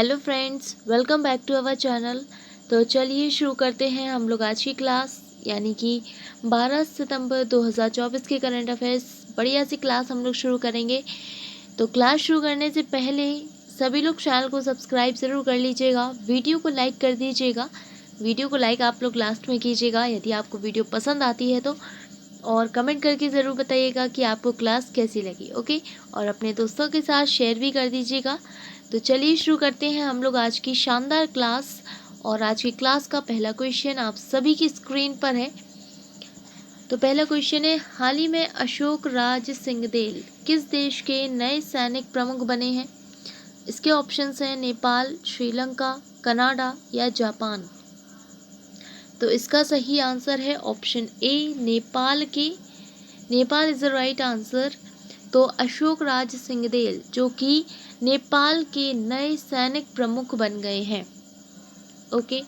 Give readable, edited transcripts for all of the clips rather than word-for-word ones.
Hello friends, welcome back to our channel. तो चलिए शुरू करते हैं हम लोग आज की क्लास, यानी कि 12 सितंबर 2024 के करंट अफेयर्स। बढ़िया सी क्लास हम लोग शुरू करेंगे। तो क्लास शुरू करने से पहले सभी लोग चैनल को सब्सक्राइब ज़रूर कर लीजिएगा, वीडियो को लाइक कर दीजिएगा। वीडियो को लाइक आप लोग लास्ट में कीजिएगा यदि आपको वीडियो पसंद आती है तो, और कमेंट करके ज़रूर बताइएगा कि आपको क्लास कैसी लगी। ओके, और अपने दोस्तों के साथ शेयर भी कर दीजिएगा। तो चलिए शुरू करते हैं हम लोग आज की शानदार क्लास। और आज की क्लास का पहला क्वेश्चन आप सभी की स्क्रीन पर है। तो पहला क्वेश्चन है, हाल ही में अशोक राज सिंहदेल किस देश के नए सैनिक प्रमुख बने हैं? इसके ऑप्शंस हैं नेपाल, श्रीलंका, कनाडा या जापान। तो इसका सही आंसर है ऑप्शन ए, नेपाल के। Nepal is the right answer. तो अशोक राज सिंहदेल जो कि नेपाल के नए सैनिक प्रमुख बन गए हैं। ओके,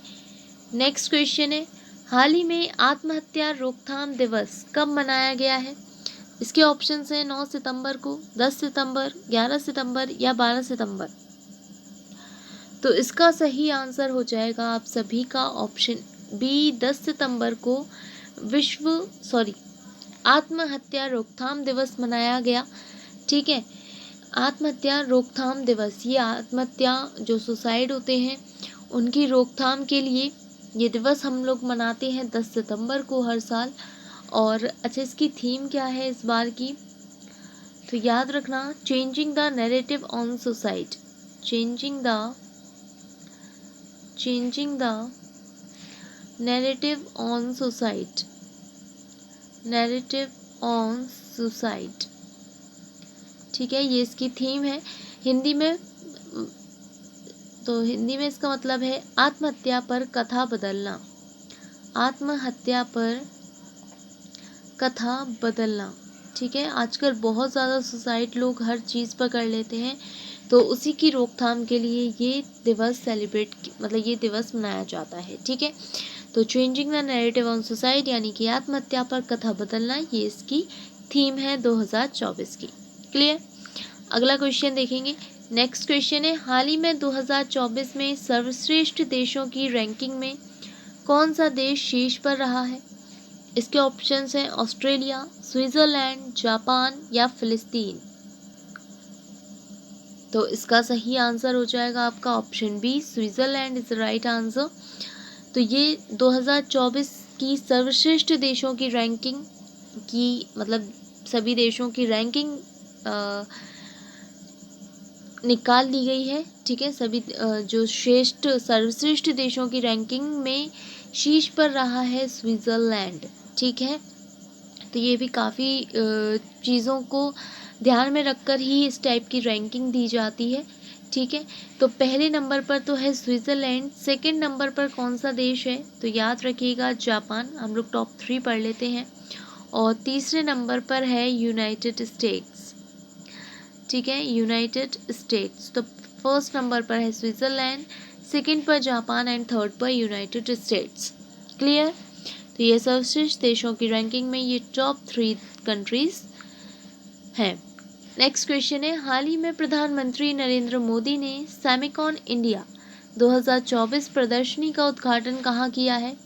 नेक्स्ट क्वेश्चन है, हाल ही में आत्महत्या रोकथाम दिवस कब मनाया गया है? इसके ऑप्शंस हैं 9 सितंबर को, 10 सितंबर, 11 सितंबर या 12 सितंबर। तो इसका सही आंसर हो जाएगा आप सभी का ऑप्शन बी, 10 सितंबर को आत्महत्या रोकथाम दिवस मनाया गया। ठीक है, आत्महत्या रोकथाम दिवस, ये आत्महत्या जो सुसाइड होते हैं उनकी रोकथाम के लिए ये दिवस हम लोग मनाते हैं 10 सितंबर को हर साल। और अच्छा, इसकी थीम क्या है इस बार की? तो याद रखना, changing the narrative on suicide. Changing the narrative on suicide. Narrative on suicide, ठीक है, ये इसकी थीम है हिंदी में। तो हिंदी में इसका मतलब है आत्महत्या पर कथा बदलना। आत्महत्या पर कथा बदलना, ठीक है। आजकल बहुत ज़्यादा सुसाइड लोग हर चीज़ पर कर लेते हैं, तो उसी की रोकथाम के लिए ये दिवस ये दिवस मनाया जाता है। ठीक है, तो changing the narrative on suicide यानी कि आत्महत्या पर कथा बदलना, ये इसकी थीम है 2024 की। क्लियर? अगला क्वेश्चन देखेंगे। नेक्स्ट क्वेश्चन है, हाल ही में 2024 में सर्वश्रेष्ठ देशों की रैंकिंग में कौन सा देश शीर्ष पर रहा है? इसके ऑप्शंस हैं ऑस्ट्रेलिया, स्विट्जरलैंड, जापान या फिलिस्तीन। तो इसका सही आंसर हो जाएगा आपका option B, Switzerland is the right answer. तो ये 2024 की सर्वश्रेष्ठ देशों की रैंकिंग की, मतलब सभी देशों की रैंकिंग निकाल ली गई है। ठीक है, सभी जो सर्वश्रेष्ठ देशों की रैंकिंग में शीर्ष पर रहा है स्विट्ज़रलैंड। ठीक है, तो ये भी काफ़ी चीज़ों को ध्यान में रखकर ही इस टाइप की रैंकिंग दी जाती है। ठीक है, तो पहले नंबर पर तो है स्विट्ज़रलैंड, सेकंड नंबर पर कौन सा देश है? तो याद रखिएगा जापान, हम लोग टॉप 3 पढ़ लेते हैं। और तीसरे नंबर पर है यूनाइटेड स्टेट्स। ठीक है, यूनाइटेड स्टेट्स। तो फर्स्ट नंबर पर है स्विट्ज़रलैंड, सेकंड पर जापान एंड थर्ड पर यूनाइटेड स्टेट्स। क्लियर? तो ये सर्वश्रेष्ठ देशों की रैंकिंग में ये टॉप 3 कंट्रीज हैं। नेक्स्ट क्वेश्चन है, हाल ही में प्रधानमंत्री नरेंद्र मोदी ने सेमिकॉन इंडिया 2024 प्रदर्शनी का उद्घाटन कहाँ किया है?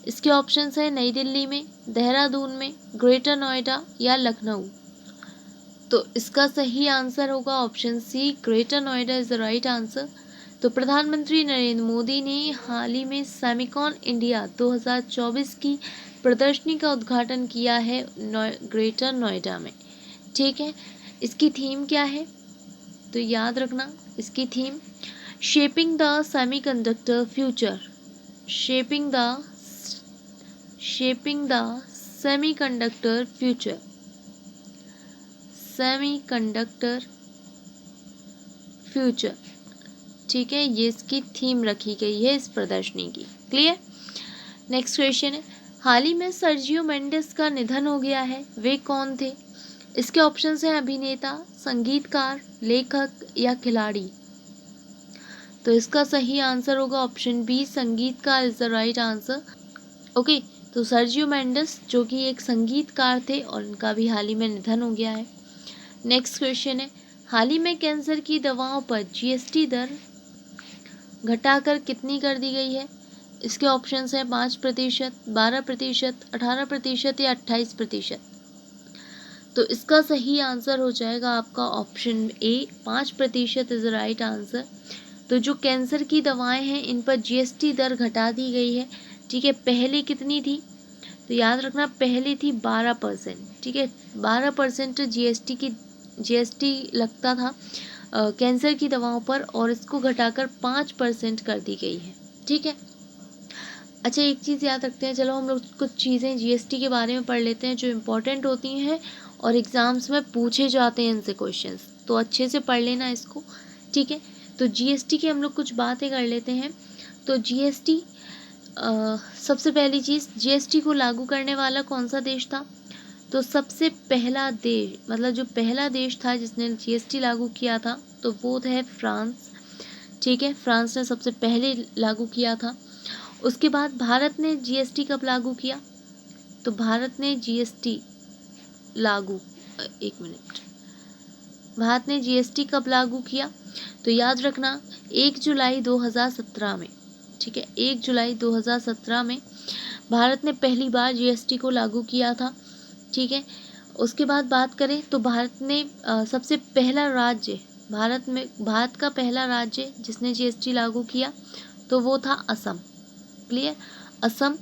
इसके ऑप्शंस हैं नई दिल्ली में, देहरादून में, ग्रेटर नोएडा या लखनऊ। तो इसका सही आंसर होगा option C, greater Noida is the right answer. तो प्रधानमंत्री नरेंद्र मोदी ने हाल ही में सेमिकॉन इंडिया 2024 की प्रदर्शनी का उद्घाटन किया है ग्रेटर नोएडा में। ठीक है, इसकी थीम क्या है? तो याद रखना, इसकी theme shaping the semiconductor future. Shaping the semiconductor future. Semiconductor future, ठीक है, ये इसकी थीम रखी गई है इस प्रदर्शनी की। क्लियर? नेक्स्ट क्वेश्चन है, हाल ही में सर्जियो मेंडेस का निधन हो गया है, वे कौन थे? इसके ऑप्शंस हैं अभिनेता, संगीतकार, लेखक या खिलाड़ी। तो इसका सही आंसर होगा ऑप्शन बी, संगीतकार is the right answer. Okay, तो सर्जियो मेंडेस जो कि एक संगीतकार थे और उनका भी हाल ही में निधन हो गया है। नेक्स्ट क्वेश्चन है, हाल ही में कैंसर की दवाओं पर जीएसटी दर घटाकर कितनी कर दी गई है? इसके ऑप्शंस हैं 5%, 12%, 18% या 28%। तो इसका सही आंसर हो जाएगा आपका option A, 5% is right answer. तो जो कैंसर की दवाएं हैं इन पर जीएसटी दर घटा दी गई है, ठीक है। पहले कितनी थी? तो याद रखना, पहले थी 12%, ठीक है। 12% जीएसटी लगता था कैंसर की दवाओं पर, और इसको घटाकर 5% कर दी गई है, ठीक है। अच्छा, एक चीज़ याद रखते हैं, चलो हम लोग कुछ चीज़ें जीएसटी के बारे में पढ़ लेते हैं जो इम्पोर्टेंट होती हैं और एग्ज़ाम्स में पूछे जाते हैं इनसे क्वेश्चंस, तो अच्छे से पढ़ लेना इसको, ठीक है। तो जीएसटी की हम लोग कुछ बातें कर लेते हैं। तो जीएसटी, सबसे पहली चीज़, जीएसटी को लागू करने वाला कौन सा देश था? तो सबसे पहला देश, मतलब जो पहला देश था जिसने जीएसटी लागू किया था, तो वो है फ्रांस, ठीक है। फ्रांस ने सबसे पहले लागू किया था। उसके बाद भारत ने जीएसटी कब लागू किया? तो भारत ने जीएसटी लागू, एक मिनट, भारत ने जीएसटी कब लागू किया? तो याद रखना 1 जुलाई 2017 में, ठीक है। 1 जुलाई 2017 में भारत ने पहली बार जीएसटी को लागू किया था, ठीक है। उसके बाद बात करें तो भारत ने सबसे पहला राज्य, भारत का पहला राज्य जिसने जीएसटी लागू किया तो वो था असम, क्लियर, असम।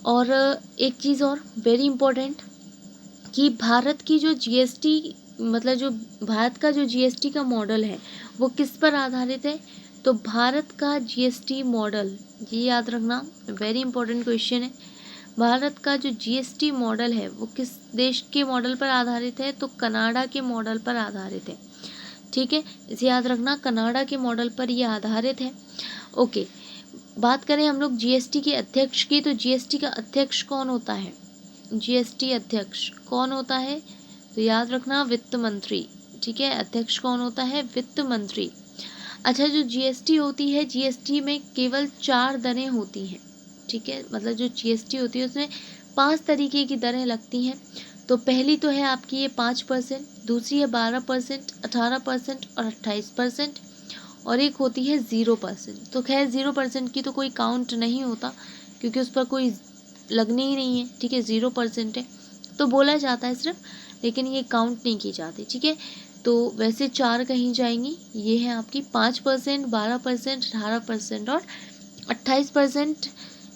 और एक चीज़ और वेरी इम्पोर्टेंट, कि भारत की जो जीएसटी, मतलब जो भारत का जो जीएसटी का मॉडल है वो किस पर आधारित है? तो भारत का जीएसटी मॉडल, ये याद रखना, वेरी इंपॉर्टेंट क्वेश्चन है। भारत का जो जीएसटी मॉडल है वो किस देश के मॉडल पर आधारित है? तो कनाडा के मॉडल पर आधारित है, ठीक है। इसे याद रखना, कनाडा के मॉडल पर ये आधारित है। ओके, बात करें हम लोग जीएसटी के अध्यक्ष की, तो जीएसटी का अध्यक्ष कौन होता है? जीएसटी अध्यक्ष कौन होता है? तो याद रखना, वित्त मंत्री, ठीक है। अध्यक्ष कौन होता है? वित्त मंत्री। अच्छा, जो जीएसटी होती है, जीएसटी में केवल 4 दरें होती हैं, ठीक है। मतलब जो जीएसटी होती है उसमें 5 तरीके की दरें लगती हैं। तो पहली तो है आपकी ये 5%, दूसरी है 12%, 18% और 28%, और एक होती है 0%। तो खैर 0% की तो कोई काउंट नहीं होता क्योंकि उस पर कोई लगनी ही नहीं है, ठीक है। 0% है तो बोला जाता है सिर्फ, लेकिन ये काउंट नहीं की जाती, ठीक है। तो वैसे 4 कहीं जाएंगी, ये है आपकी 5%, 12%, 18% और 28%।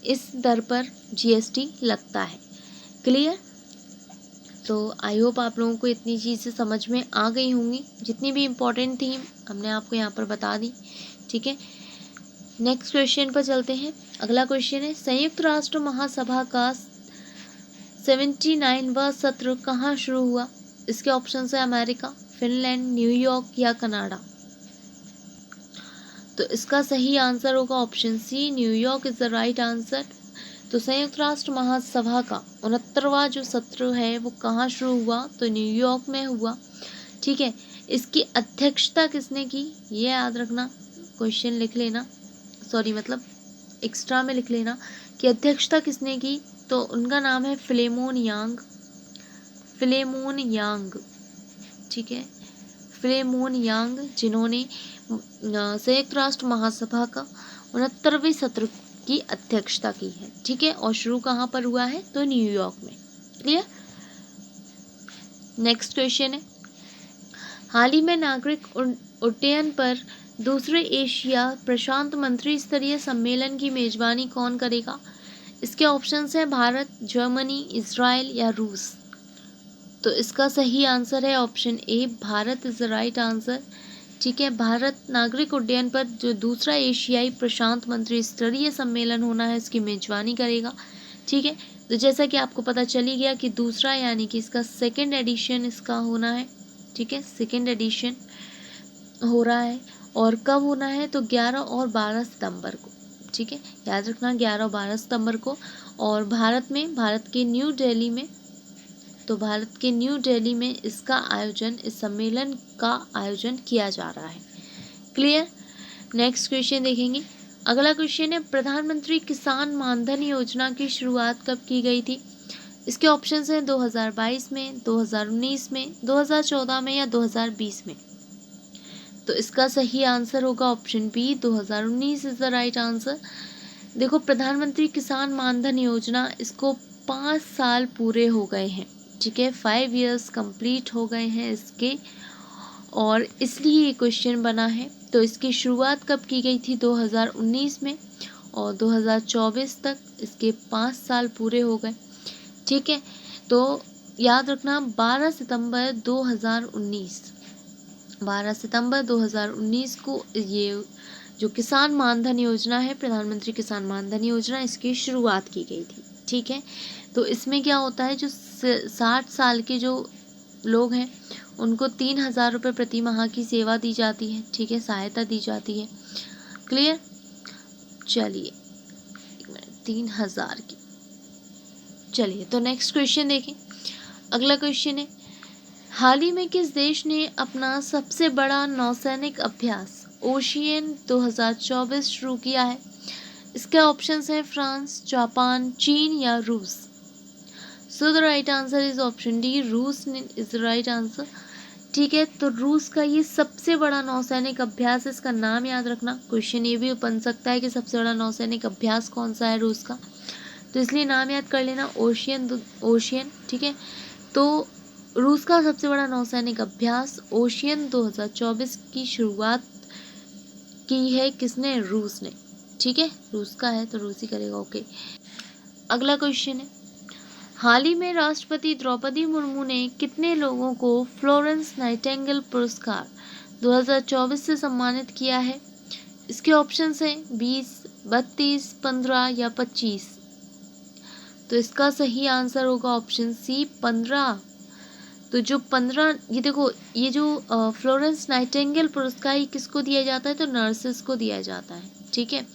इस दर पर जीएसटी लगता है, क्लियर। तो आई होप आप लोगों को इतनी चीज़ें समझ में आ गई होंगी, जितनी भी इम्पोर्टेंट थी हमने आपको यहाँ पर बता दी, ठीक है। नेक्स्ट क्वेश्चन पर चलते हैं। अगला क्वेश्चन है, संयुक्त राष्ट्र महासभा का 79वां सत्र कहाँ शुरू हुआ? इसके ऑप्शन है अमेरिका, फिनलैंड, न्यूयॉर्क या कनाडा। तो इसका सही आंसर होगा option C, New York is the right answer. तो संयुक्त राष्ट्र महासभा का 69वां जो सत्र है वो कहाँ शुरू हुआ? तो न्यूयॉर्क में हुआ, ठीक है। इसकी अध्यक्षता किसने की? ये याद रखना, क्वेश्चन लिख लेना, सॉरी मतलब एक्स्ट्रा में लिख लेना कि अध्यक्षता किसने की। तो उनका नाम है फिलेमोन यांग, फिलेमोन यांग, ठीक है, फिलेमोन यांग, जिन्होंने संयुक्त राष्ट्र महासभा का 69वें सत्र की अध्यक्षता की है, ठीक है। और शुरू कहाँ पर हुआ है? तो न्यूयॉर्क में, क्लियर। नेक्स्ट क्वेश्चन है, हाल ही में नागरिक उड्डयन पर दूसरे एशिया प्रशांत मंत्री स्तरीय सम्मेलन की मेजबानी कौन करेगा? इसके ऑप्शंस हैं भारत, जर्मनी, इजराइल या रूस। तो इसका सही आंसर है option A, Bharat is the right answer, ठीक है। भारत नागरिक उड्डयन पर जो दूसरा एशियाई प्रशांत मंत्री स्तरीय सम्मेलन होना है इसकी मेजबानी करेगा, ठीक है। तो जैसा कि आपको पता चल ही गया कि दूसरा यानी कि इसका सेकेंड एडिशन इसका होना है, ठीक है, सेकेंड एडिशन हो रहा है। और कब होना है? तो 11 और 12 सितंबर को, ठीक है, याद रखना 11 और 12 सितंबर को। और भारत में, भारत के न्यू दिल्ली में, तो भारत के न्यू दिल्ली में इसका आयोजन, इस सम्मेलन का आयोजन किया जा रहा है, क्लियर। नेक्स्ट क्वेश्चन देखेंगे। अगला क्वेश्चन है, प्रधानमंत्री किसान मानधन योजना की शुरुआत कब की गई थी? इसके ऑप्शंस हैं 2022 में, 2019 में, 2014 में या 2020 में। तो इसका सही आंसर होगा option B, 2019 is the right answer. देखो प्रधानमंत्री किसान मानधन योजना, इसको 5 साल पूरे हो गए हैं, ठीक है, 5 इयर्स कंप्लीट हो गए हैं इसके, और इसलिए ये क्वेश्चन बना है। तो इसकी शुरुआत कब की गई थी? 2019 में, और 2024 तक इसके 5 साल पूरे हो गए, ठीक है। तो याद रखना 12 सितंबर 2019 को ये जो किसान मानधन योजना है, प्रधानमंत्री किसान मानधन योजना, इसकी शुरुआत की गई थी, ठीक है। तो इसमें क्या होता है, जो 60 साल के जो लोग हैं उनको 3,000 रुपये प्रति माह की सेवा दी जाती है, ठीक है, सहायता दी जाती है। क्लियर? चलिए 3,000 की। चलिए तो नेक्स्ट क्वेश्चन देखें। अगला क्वेश्चन है, हाल ही में किस देश ने अपना सबसे बड़ा नौसैनिक अभ्यास ओशियन 2024 शुरू किया है? इसके ऑप्शंस हैं फ्रांस, जापान, चीन या रूस। So the right answer is option D, रूस इज द राइट आंसर, ठीक है। तो रूस का ये सबसे बड़ा नौसैनिक अभ्यास, इसका नाम याद रखना। क्वेश्चन ये भी बन सकता है कि सबसे बड़ा नौसैनिक अभ्यास कौन सा है रूस का, तो इसलिए नाम याद कर लेना, ओशियन, ठीक है। तो रूस का सबसे बड़ा नौसैनिक अभ्यास ओशियन 2024 की शुरुआत की है किसने? रूस ने, ठीक है, रूस का है तो रूस ही करेगा। ओके, अगला क्वेश्चन है, हाल ही में राष्ट्रपति द्रौपदी मुर्मू ने कितने लोगों को फ्लोरेंस नाइटिंगेल पुरस्कार 2024 से सम्मानित किया है? इसके ऑप्शंस हैं 20, 32, 15 या 25। तो इसका सही आंसर होगा ऑप्शन सी, 15। तो जो 15, ये देखो, ये जो फ्लोरेंस नाइटिंगेल पुरस्कार किसको दिया जाता है? तो नर्सेस को दिया जाता है, ठीक है।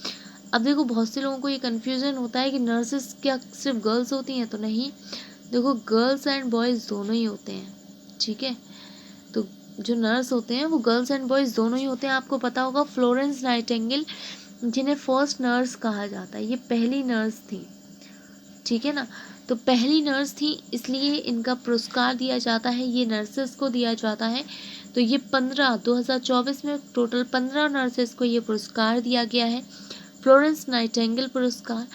अब देखो बहुत से लोगों को ये कन्फ्यूज़न होता है कि नर्सेस क्या सिर्फ गर्ल्स होती हैं, तो नहीं, देखो गर्ल्स एंड बॉयज़ दोनों ही होते हैं, ठीक है। तो जो नर्स होते हैं वो गर्ल्स एंड बॉयज़ दोनों ही होते हैं। आपको पता होगा फ्लोरेंस नाइटिंगेल, जिन्हें फर्स्ट नर्स कहा जाता है, ये पहली नर्स थी, ठीक है ना। तो पहली नर्स थी, इसलिए इनका पुरस्कार दिया जाता है, ये नर्सेस को दिया जाता है। तो ये 2024 में टोटल 15 नर्सेस को ये पुरस्कार दिया गया है, फ्लोरेंस नाइटिंगेल पुरस्कार,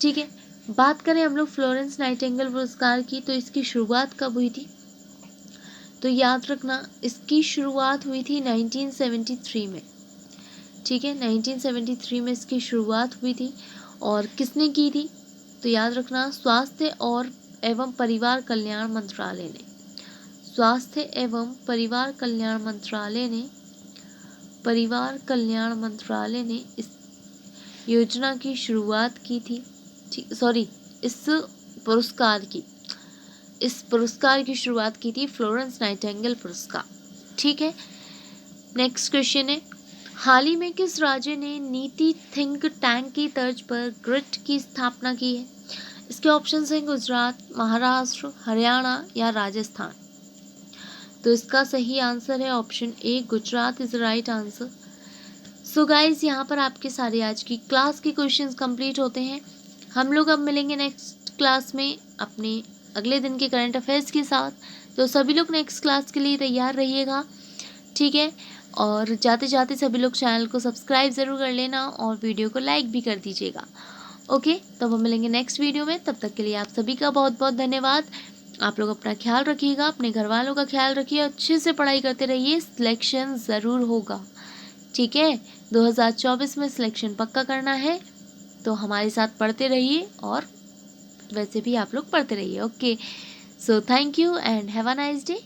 ठीक है। बात करें हम लोग फ्लोरेंस नाइटिंगेल पुरस्कार की, तो इसकी शुरुआत कब हुई थी? तो याद रखना इसकी शुरुआत हुई थी 1973 में, ठीक है, 1973 में इसकी शुरुआत हुई थी। और किसने की थी? तो याद रखना स्वास्थ्य और एवं परिवार कल्याण मंत्रालय ने, स्वास्थ्य एवं परिवार कल्याण मंत्रालय ने इस योजना की शुरुआत की थी, इस पुरस्कार की शुरुआत की थी फ्लोरेंस नाइटिंगेल पुरस्कार, ठीक है। नेक्स्ट क्वेश्चन है, हाल ही में किस राज्य ने नीति थिंक टैंक की तर्ज पर ग्रिड की स्थापना की है? इसके ऑप्शंस हैं गुजरात, महाराष्ट्र, हरियाणा या राजस्थान। तो इसका सही आंसर है option A, Gujarat is the right answer. So guys, यहाँ पर आपके सारे आज की क्लास के क्वेश्चंस कंप्लीट होते हैं। हम लोग अब मिलेंगे नेक्स्ट क्लास में अपने अगले दिन के करंट अफेयर्स के साथ। तो सभी लोग नेक्स्ट क्लास के लिए तैयार रहिएगा, ठीक है। और जाते जाते सभी लोग चैनल को सब्सक्राइब ज़रूर कर लेना और वीडियो को लाइक भी कर दीजिएगा। ओके, तो हम मिलेंगे नेक्स्ट वीडियो में। तब तक के लिए आप सभी का बहुत बहुत धन्यवाद। आप लोग अपना ख्याल रखिएगा, अपने घर वालों का ख्याल रखिए, अच्छे से पढ़ाई करते रहिए, सिलेक्शन ज़रूर होगा, ठीक है। 2024 में सिलेक्शन पक्का करना है, तो हमारे साथ पढ़ते रहिए और वैसे भी आप लोग पढ़ते रहिए। Okay, so thank you and have a nice day.